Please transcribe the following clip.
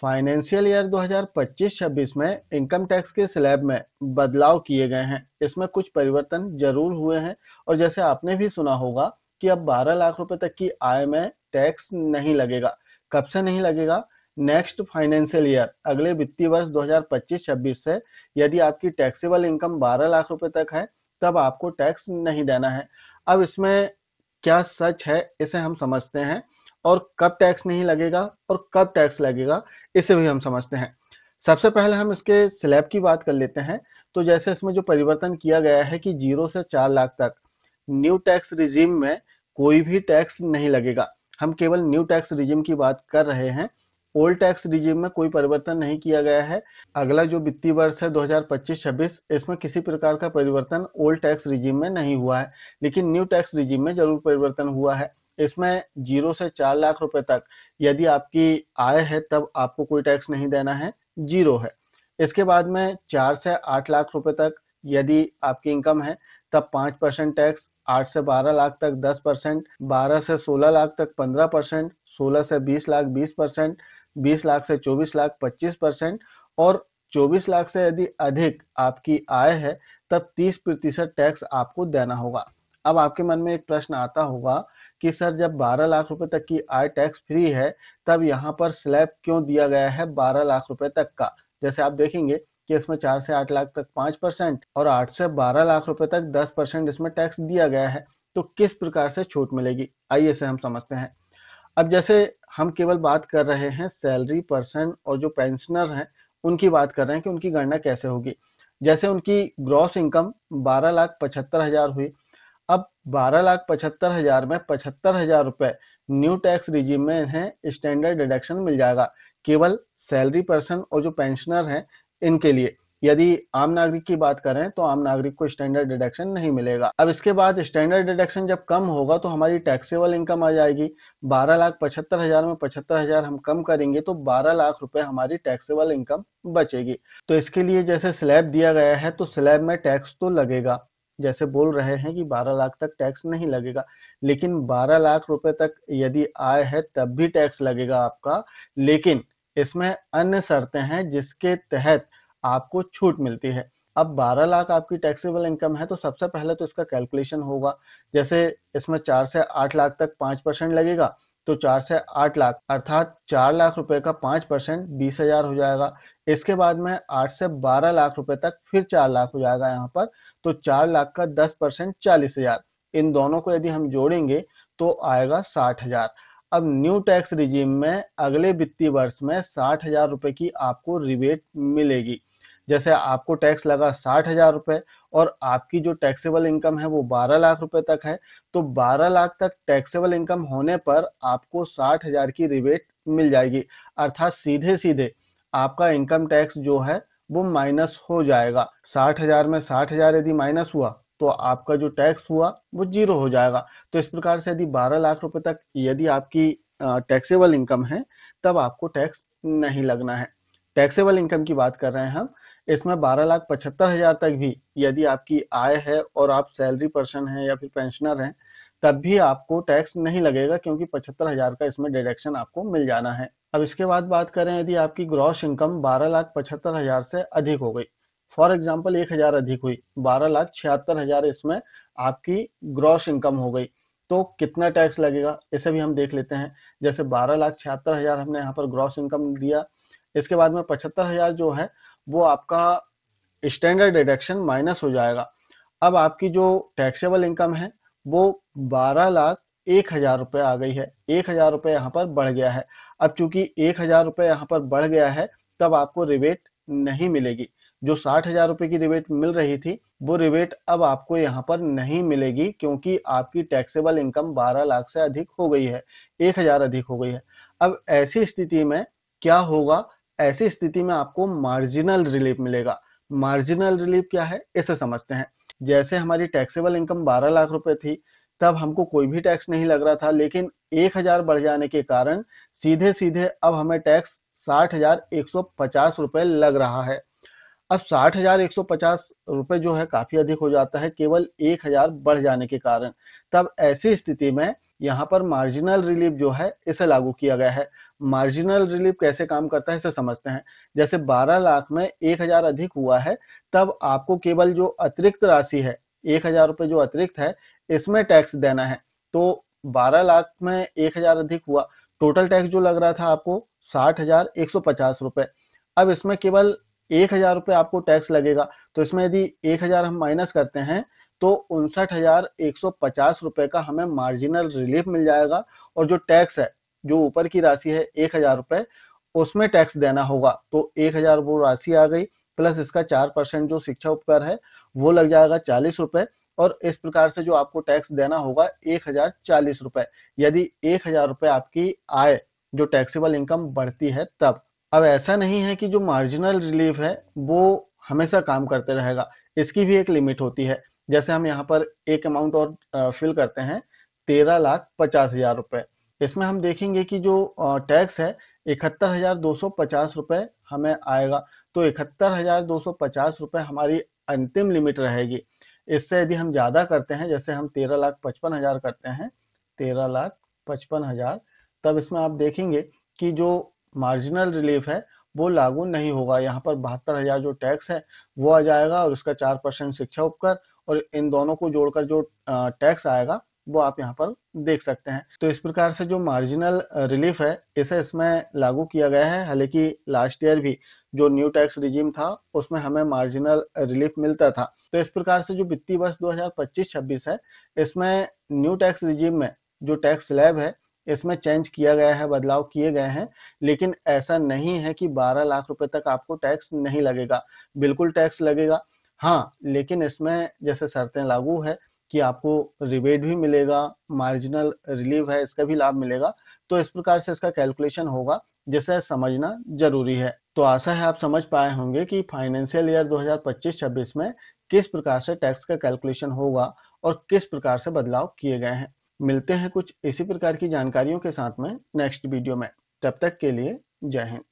Financial year 2025-26 में income tax के slab में बदलाव किए गए हैं। इसमें कुछ परिवर्तन जरूर हुए हैं और जैसे आपने भी सुना होगा कि अब 12 लाख रुपए तक की आय में टैक्स नहीं लगेगा। कब से नहीं लगेगा? नेक्स्ट फाइनेंशियल ईयर, अगले वित्तीय वर्ष 2025-26 से यदि आपकी टैक्सेबल इनकम 12 लाख रुपए तक है तब आपको टैक्स नहीं देना है। अब इसमें क्या सच है इसे हम समझते हैं और कब टैक्स नहीं लगेगा और कब टैक्स लगेगा इसे भी हम समझते हैं। सबसे पहले हम इसके स्लैब की बात कर लेते हैं। तो जैसे इसमें जो परिवर्तन किया गया है कि 0 से 4 लाख तक न्यू टैक्स रिजीम में कोई भी टैक्स नहीं लगेगा। हम केवल न्यू टैक्स रिजीम की बात कर रहे हैं। ओल्ड टैक्स रिजीम में कोई परिवर्तन नहीं किया गया है। अगला जो वित्तीय वर्ष है 2025-26 इसमें किसी प्रकार का परिवर्तन ओल्ड टैक्स रिजीम में नहीं हुआ है, लेकिन न्यू टैक्स रिजीम में जरूर परिवर्तन हुआ है। इसमें 0 से 4 लाख रुपए तक यदि आपकी आय है तब आपको कोई टैक्स नहीं देना है, जीरो है। इसके बाद में 4 से 8 लाख रुपए तक यदि आपकी इनकम है तब 5% टैक्स, 8 से 12 लाख तक 10%, 12 से 16 लाख तक 15%, 16 से 20 लाख 20%, 20 लाख से 24 लाख 25% और 24 लाख से यदि अधिक आपकी आय है तब 30% टैक्स आपको देना होगा। अब आपके मन में एक प्रश्न आता होगा कि सर जब 12 लाख रुपए तक की आय टैक्स फ्री है तब यहाँ पर स्लैब क्यों दिया गया है 12 लाख रुपए तक का? जैसे आप देखेंगे कि इसमें 4 से 8 लाख तक 5% और 8 से 12 लाख रुपए तक 10% इसमें टैक्स दिया गया है। तो किस प्रकार से छूट मिलेगी, आइए इसे हम समझते हैं। अब जैसे हम केवल बात कर रहे हैं सैलरी पर्सन और जो पेंशनर हैं उनकी बात कर रहे हैं कि उनकी गणना कैसे होगी। जैसे उनकी ग्रॉस इनकम 12,75,000 हुई। अब 12,75,000 में 75,000 रुपए न्यू टैक्स रिजीम में इन्हें स्टैंडर्ड डिडक्शन मिल जाएगा, केवल सैलरी पर्सन और जो पेंशनर हैं इनके लिए। यदि आम नागरिक की बात करें तो आम नागरिक को स्टैंडर्ड डिडक्शन नहीं मिलेगा। अब इसके बाद स्टैंडर्ड डिडक्शन जब कम होगा तो हमारी टैक्सेबल इनकम आ जाएगी। 12,75,000 में 75,000 हम कम करेंगे तो 12 लाख रुपए हमारी टैक्सेबल इनकम बचेगी। तो इसके लिए जैसे स्लैब दिया गया है तो स्लैब में टैक्स तो लगेगा, जैसे बोल रहे हैं कि 12 लाख तक टैक्स नहीं लगेगा, लेकिन 12 लाख रुपए तक यदि आय है तब भी टैक्स लगेगा आपका। लेकिन इसमें अन्य शर्तें हैं जिसके तहत आपको छूट मिलती है। अब 12 लाख आपकी टैक्सेबल इनकम है तो सबसे पहले तो इसका कैलकुलेशन होगा। जैसे इसमें 4 से 8 लाख तक 5% लगेगा तो 4 से 8 लाख अर्थात 4 लाख रुपए का 5% 20,000 हो जाएगा। इसके बाद में 8 से 12 लाख रुपए तक फिर 4 लाख हो जाएगा यहाँ पर, तो 4 लाख का 10% 40,000। इन दोनों को यदि हम जोड़ेंगे तो आएगा 60,000। अब न्यू टैक्स रिजीम में अगले वित्तीय वर्ष में 60,000 रुपए की आपको रिबेट मिलेगी। जैसे आपको टैक्स लगा 60,000 रुपए और आपकी जो टैक्सेबल इनकम है वो 12 लाख रुपए तक है, तो 12 लाख तक टैक्सेबल इनकम होने पर आपको 60,000 की रिबेट मिल जाएगी। अर्थात सीधे सीधे आपका इनकम टैक्स जो है वो माइनस हो जाएगा। 60,000 में 60,000 यदि माइनस हुआ तो आपका जो टैक्स हुआ वो जीरो हो जाएगा। तो इस प्रकार से यदि 12 लाख रुपए तक यदि आपकी टैक्सेबल इनकम है तब आपको टैक्स नहीं लगना है। टैक्सेबल इनकम की बात कर रहे हैं हम। इसमें 12,75,000 तक भी यदि आपकी आय है और आप सैलरी पर्सन हैं या फिर पेंशनर हैं तब भी आपको टैक्स नहीं लगेगा, क्योंकि 75,000 का इसमें डिडक्शन आपको मिल जाना है। अब इसके बाद बात करें यदि आपकी ग्रॉस इनकम 12,75,000 से अधिक हो गई, फॉर एग्जाम्पल 1,000 अधिक हुई, 12,76,000 इसमें आपकी ग्रॉस इनकम हो गई, तो कितना टैक्स लगेगा इसे भी हम देख लेते हैं। जैसे 12,76,000 हमने यहाँ पर ग्रॉस इनकम दिया, इसके बाद में 75,000 जो है वो आपका स्टैंडर्ड डिडक्शन माइनस हो जाएगा। अब आपकी जो टैक्सेबल इनकम है वो 12,01,000 रुपये आ गई है। 1,000 रुपये यहाँ पर बढ़ गया है। अब चूंकि 1,000 रुपये यहाँ पर बढ़ गया है तब आपको रिबेट नहीं मिलेगी। जो 60,000 रुपये की रिबेट मिल रही थी वो रिबेट अब आपको यहाँ पर नहीं मिलेगी, क्योंकि आपकी टैक्सेबल इनकम 12 लाख से अधिक हो गई है, 1,000 अधिक हो गई है। अब ऐसी स्थिति में क्या होगा? ऐसी स्थिति में आपको मार्जिनल रिलीफ मिलेगा। मार्जिनल रिलीफ क्या है इसे समझते हैं। जैसे हमारी टैक्सेबल इनकम 12 लाख रुपए थी तब हमको कोई भी टैक्स नहीं लग रहा था, लेकिन 1,000 बढ़ जाने के कारण सीधे सीधे अब हमें टैक्स 60,150 रुपए लग रहा है। अब 60,150 रुपए जो है काफी अधिक हो जाता है केवल 1,000 बढ़ जाने के कारण। तब ऐसी स्थिति में यहाँ पर मार्जिनल रिलीफ जो है इसे लागू किया गया है। मार्जिनल रिलीफ कैसे काम करता है इसे समझते हैं। जैसे 12 लाख में 1000 अधिक हुआ है, तब आपको केवल जो अतिरिक्त राशि है 1000 रुपये जो अतिरिक्त है इसमें टैक्स देना है। तो 12 लाख में 1000 अधिक हुआ, टोटल टैक्स जो लग रहा था आपको 60,150 रुपये। अब इसमें केवल 1000 रुपये आपको टैक्स लगेगा, तो इसमें यदि 1000 हम माइनस करते हैं तो 59,150 रुपये का हमें मार्जिनल रिलीफ मिल जाएगा। और जो टैक्स है, जो ऊपर की राशि है 1000 रुपये, उसमें टैक्स देना होगा। तो 1000 वो राशि आ गई, प्लस इसका 4% जो शिक्षा उपकर है वो लग जाएगा 40 रुपये। और इस प्रकार से जो आपको टैक्स देना होगा 1040 रुपये, यदि 1000 रुपये आपकी आय जो टैक्सेबल इनकम बढ़ती है तब। अब ऐसा नहीं है कि जो मार्जिनल रिलीफ है वो हमेशा काम करते रहेगा, इसकी भी एक लिमिट होती है। जैसे हम यहाँ पर एक अमाउंट और फिल करते हैं, 13,50,000 रुपये। इसमें हम देखेंगे कि जो टैक्स है 71,250 रुपये हमें आएगा। तो 71,250 रुपये हमारी अंतिम लिमिट रहेगी। इससे यदि हम ज़्यादा करते हैं, जैसे हम 13,55,000 करते हैं, 13,55,000, तब इसमें आप देखेंगे कि जो मार्जिनल रिलीफ है वो लागू नहीं होगा। यहाँ पर 72,000 जो टैक्स है वो आ जाएगा, और इसका 4% शिक्षा उपकर, और इन दोनों को जोड़कर जो टैक्स आएगा वो आप यहाँ पर देख सकते हैं। तो इस प्रकार से जो मार्जिनल रिलीफ है इसे इसमें लागू किया गया है। हालांकि लास्ट ईयर भी जो न्यू टैक्स रिजीम था उसमें हमें मार्जिनल रिलीफ मिलता था। तो इस प्रकार से जो वित्तीय वर्ष 2025-26 है इसमें न्यू टैक्स रिजीम में जो टैक्स स्लैब है इसमें चेंज किया गया है, बदलाव किए गए हैं। लेकिन ऐसा नहीं है कि 12 लाख रुपए तक आपको टैक्स नहीं लगेगा, बिल्कुल टैक्स लगेगा। हाँ, लेकिन इसमें जैसे शर्तें लागू है कि आपको रिबेट भी मिलेगा, मार्जिनल रिलीफ है इसका भी लाभ मिलेगा। तो इस प्रकार से इसका कैलकुलेशन होगा, जिसे समझना जरूरी है। तो आशा है आप समझ पाए होंगे कि फाइनेंशियल ईयर 2025-26 में किस प्रकार से टैक्स का कैलकुलेशन होगा और किस प्रकार से बदलाव किए गए हैं। मिलते हैं कुछ इसी प्रकार की जानकारियों के साथ में नेक्स्ट वीडियो में। तब तक के लिए जय हिंद।